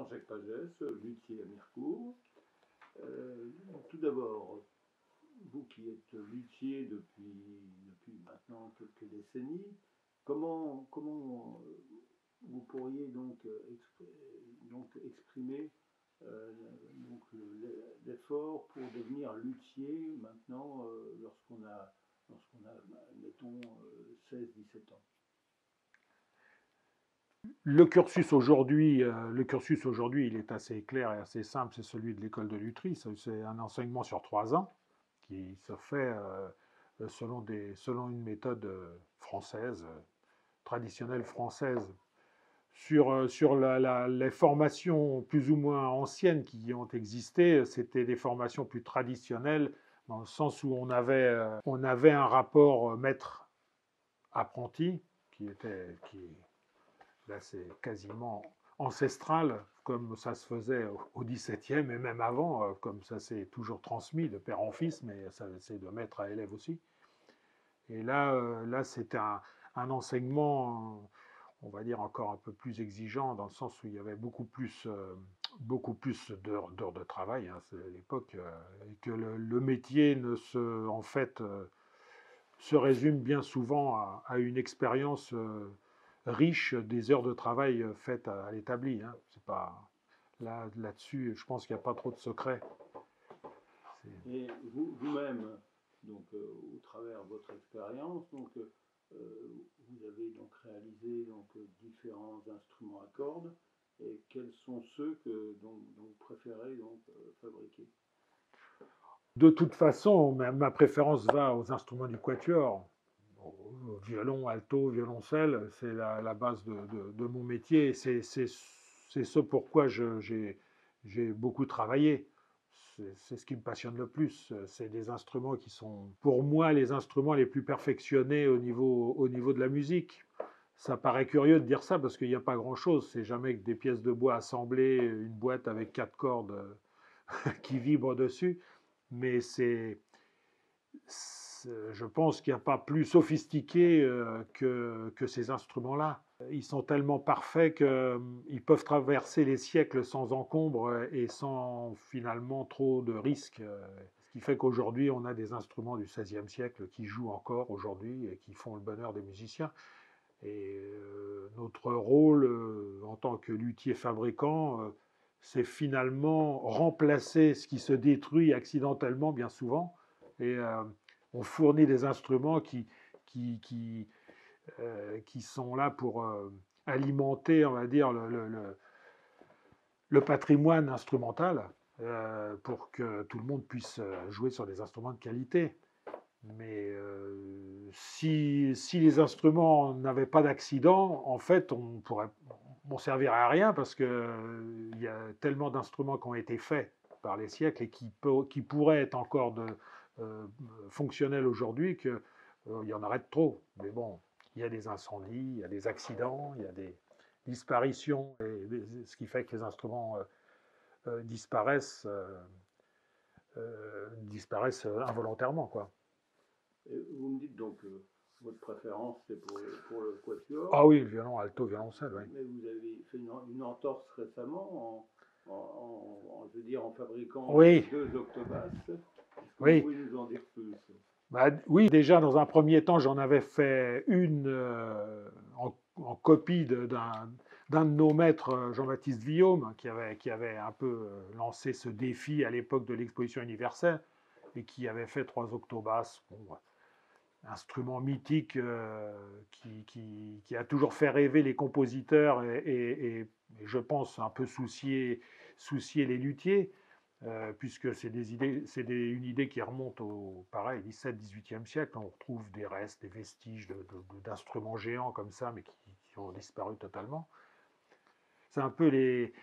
Jean-Jacques Pagès, luthier à Mirecourt. Tout d'abord, vous qui êtes luthier depuis maintenant quelques décennies, comment vous pourriez donc exprimer l'effort pour devenir luthier maintenant lorsqu'on a mettons 16-17 ans? Le cursus aujourd'hui, il est assez clair et assez simple, c'est celui de l'école de lutherie. C'est un enseignement sur 3 ans qui se fait selon une méthode française, traditionnelle française. Sur les formations plus ou moins anciennes qui ont existé, c'était des formations plus traditionnelles, dans le sens où on avait un rapport maître-apprenti là c'est quasiment ancestral, comme ça se faisait au XVIIe et même avant, comme ça s'est toujours transmis de père en fils, mais ça c'est de maître à élève aussi. Et là c'était un enseignement, on va dire, encore un peu plus exigeant, dans le sens où il y avait beaucoup plus d'heures de travail, hein, c'est à l'époque, et que le métier se résume bien souvent à une expérience riche des heures de travail faites à l'établi. Hein. C'est pas là-dessus, je pense qu'il n'y a pas trop de secrets. Et vous-même, donc au travers de votre expérience, vous avez donc réalisé différents instruments à cordes. Et quels sont ceux que vous préférez fabriquer? De toute façon, ma préférence va aux instruments du quatuor. Violon, alto, violoncelle, c'est la base de mon métier. C'est ce pourquoi j'ai beaucoup travaillé. C'est ce qui me passionne le plus. C'est des instruments qui sont, pour moi, les instruments les plus perfectionnés au niveau de la musique. Ça paraît curieux de dire ça parce qu'il n'y a pas grand-chose. C'est jamais que des pièces de bois assemblées, une boîte avec 4 cordes qui vibrent dessus. Mais je pense qu'il n'y a pas plus sophistiqué que ces instruments-là. Ils sont tellement parfaits qu'ils peuvent traverser les siècles sans encombre et sans finalement trop de risques. Ce qui fait qu'aujourd'hui, on a des instruments du XVIe siècle qui jouent encore aujourd'hui et qui font le bonheur des musiciens. Et notre rôle en tant que luthier fabricant, c'est finalement remplacer ce qui se détruit accidentellement bien souvent. Et on fournit des instruments qui sont là pour alimenter, on va dire, le patrimoine instrumental pour que tout le monde puisse jouer sur des instruments de qualité. Mais si les instruments n'avaient pas d'accident, en fait, on servirait à rien parce qu'il y a tellement d'instruments qui ont été faits par les siècles et qui pourraient être encore fonctionnels aujourd'hui qu'il y en aurait de trop. Mais bon, il y a des incendies, il y a des accidents, il y a des disparitions, ce qui fait que les instruments disparaissent involontairement, quoi. Et vous me dites donc que votre préférence c'est pour le quatuor. Ah oui, le violon, alto, violoncelle, oui. Mais vous avez fait une entorse récemment je veux dire, en fabriquant oui. 2 octobasses. Est-ce que oui. vous pouvez nous en dire plus? Oui, déjà dans un premier temps, j'en avais fait une en copie d'un de nos maîtres, Jean-Baptiste Vuillaume, qui avait un peu lancé ce défi à l'époque de l'exposition universelle et qui avait fait 3 octobasses. Bon, instrument mythique qui a toujours fait rêver les compositeurs et je pense un peu soucier les luthiers. Puisque c'est une idée qui remonte au pareil 17-18e siècle. On retrouve des restes, des vestiges d'instruments géants comme ça, mais qui ont disparu totalement. C'est un peu les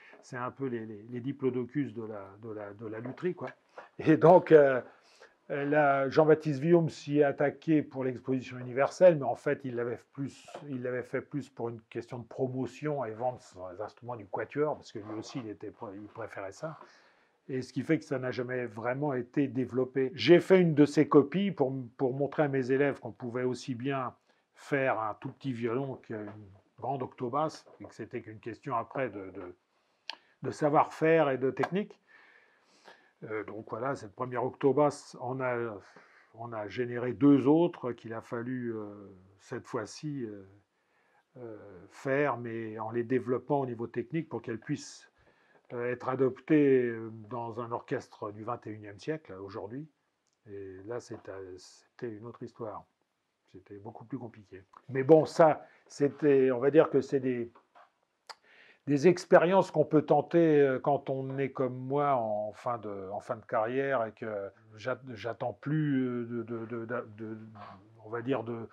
diplodocus de la lutherie, quoi. Et donc Jean-Baptiste Vuillaume s'y est attaqué pour l'exposition universelle, mais en fait il l'avait fait plus pour une question de promotion et vendre les instruments du quatuor, parce que lui aussi il préférait ça. Et ce qui fait que ça n'a jamais vraiment été développé. J'ai fait une de ces copies pour montrer à mes élèves qu'on pouvait aussi bien faire un tout petit violon qu'une grande octobasse, et que c'était qu'une question après de savoir-faire et de technique. Donc voilà, cette première Octobas, on a généré 2 autres qu'il a fallu cette fois-ci faire, mais en les développant au niveau technique pour qu'elles puissent être adoptées dans un orchestre du 21e siècle, aujourd'hui. Et là, c'était une autre histoire. C'était beaucoup plus compliqué. Mais bon, ça, on va dire que c'est des expériences qu'on peut tenter quand on est comme moi en fin de carrière et que j'attends plus on va dire de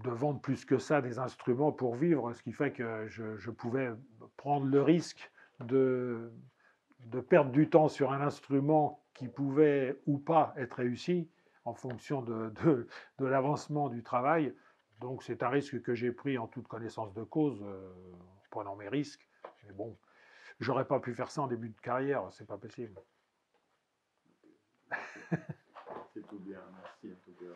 vendre plus que ça des instruments pour vivre, ce qui fait que je pouvais prendre le risque de perdre du temps sur un instrument qui pouvait ou pas être réussi en fonction de l'avancement du travail. Donc c'est un risque que j'ai pris en toute connaissance de cause, en prenant mes risques. Mais bon, j'aurais pas pu faire ça en début de carrière, c'est pas possible. C'est tout bien, merci en tout cas.